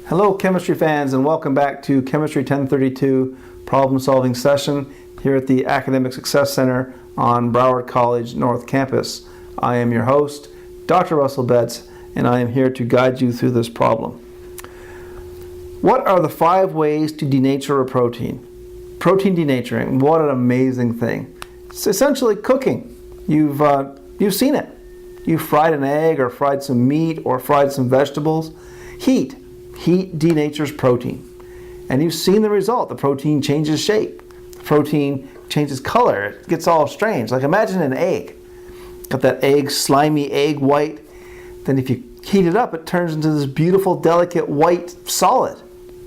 Hello chemistry fans, and welcome back to Chemistry 1032 problem solving session here at the Academic Success Center on Broward College North Campus. I am your host, Dr. Russell Betts, and I am here to guide you through this problem. What are the 5 ways to denature a protein? Protein denaturing, what an amazing thing. It's essentially cooking. You've seen it. You fried an egg or fried some meat or fried some vegetables. Heat denatures protein. And you've seen the result. The protein changes shape. The protein changes color. It gets all strange. Like imagine an egg. Got that egg, slimy egg white. Then if you heat it up, it turns into this beautiful, delicate white solid.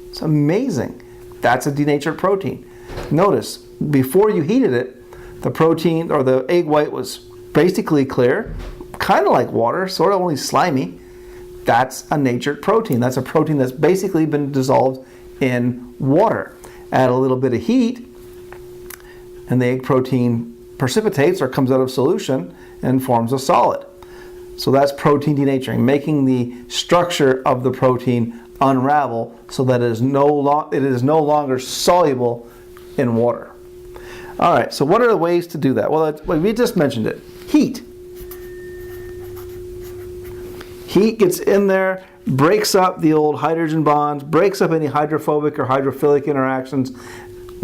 It's amazing. That's a denatured protein. Notice, before you heated it, the protein or the egg white was basically clear, kind of like water, sort of only slimy. That's a natured protein. That's a protein that's basically been dissolved in water. Add a little bit of heat, and the egg protein precipitates or comes out of solution and forms a solid. So that's protein denaturing, making the structure of the protein unravel so that it is no longer soluble in water. All right, so what are the ways to do that? Well, we just mentioned it. Heat. Heat gets in there, breaks up the old hydrogen bonds, breaks up any hydrophobic or hydrophilic interactions,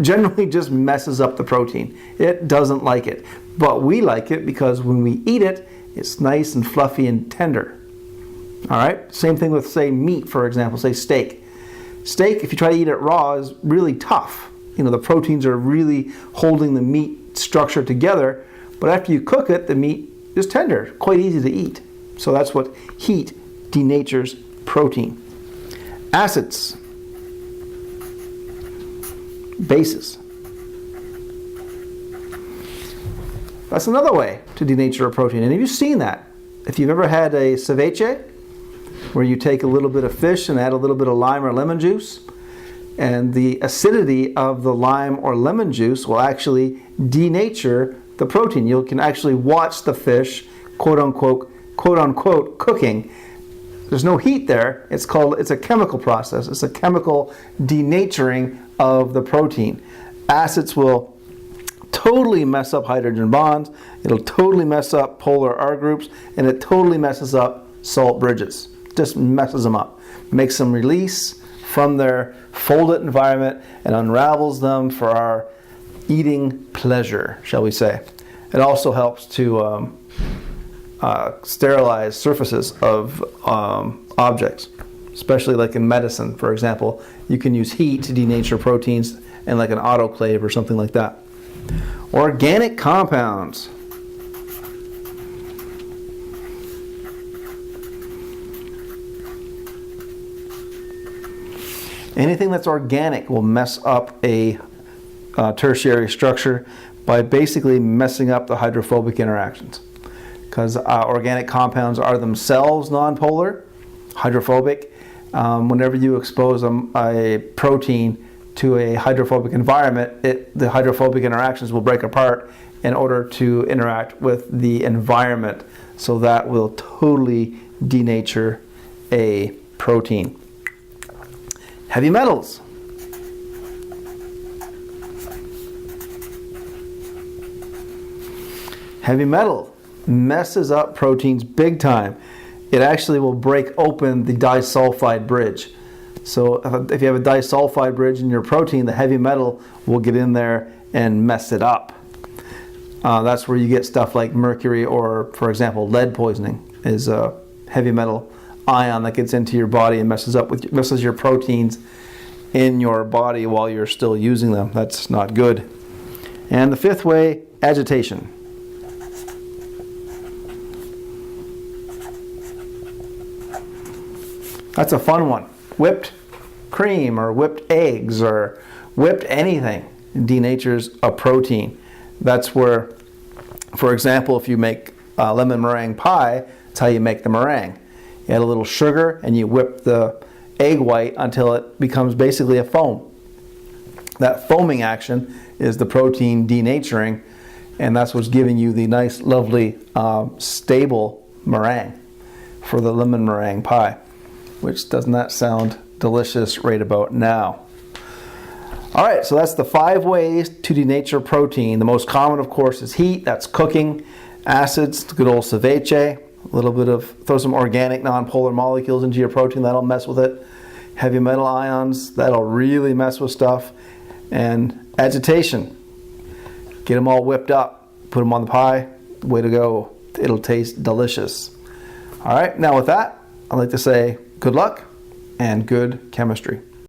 generally just messes up the protein. It doesn't like it. But we like it because when we eat it, it's nice and fluffy and tender. All right? Same thing with, say, meat, for example, say steak. Steak, if you try to eat it raw, is really tough. You know, the proteins are really holding the meat structure together, but after you cook it, the meat is tender, quite easy to eat. So that's what heat denatures protein. Acids, bases. That's another way to denature a protein. And have you seen that? If you've ever had a ceviche, where you take a little bit of fish and add a little bit of lime or lemon juice, and the acidity of the lime or lemon juice will actually denature the protein. You can actually watch the fish, quote unquote, cooking. There's no heat there. It's a chemical process. It's a chemical denaturing of the protein. Acids will totally mess up hydrogen bonds. It'll totally mess up polar R groups, and it totally messes up salt bridges. Just messes them up. Makes them release from their folded environment and unravels them for our eating pleasure, shall we say. It also helps to sterilize surfaces of objects, especially like in medicine, for example. You can use heat to denature proteins in like an autoclave or something like that. Organic compounds. Anything that's organic will mess up a tertiary structure by basically messing up the hydrophobic interactions. Because organic compounds are themselves nonpolar, hydrophobic. Whenever you expose a protein to a hydrophobic environment, the hydrophobic interactions will break apart in order to interact with the environment. So that will totally denature a protein. Heavy metals. Heavy metal messes up proteins big time. It actually will break open the disulfide bridge. So if you have a disulfide bridge in your protein, the heavy metal will get in there and mess it up. That's where you get stuff like mercury or, for example, lead poisoning is a heavy metal ion that gets into your body and messes your proteins in your body while you're still using them. That's not good. And the 5th way, agitation. That's a fun one. Whipped cream or whipped eggs or whipped anything denatures a protein. That's where, for example, if you make lemon meringue pie, that's how you make the meringue. You add a little sugar and you whip the egg white until it becomes basically a foam. That foaming action is the protein denaturing, and that's what's giving you the nice, lovely, stable meringue for the lemon meringue pie, which does not sound delicious right about now. All right, so that's the 5 ways to denature protein. The most common, of course, is heat. That's cooking. Acids, good old ceviche. A little bit of, throw some organic non-polar molecules into your protein. That'll mess with it. Heavy metal ions, that'll really mess with stuff. And agitation. Get them all whipped up. Put them on the pie. Way to go. It'll taste delicious. All right, now with that, I'd like to say good luck and good chemistry.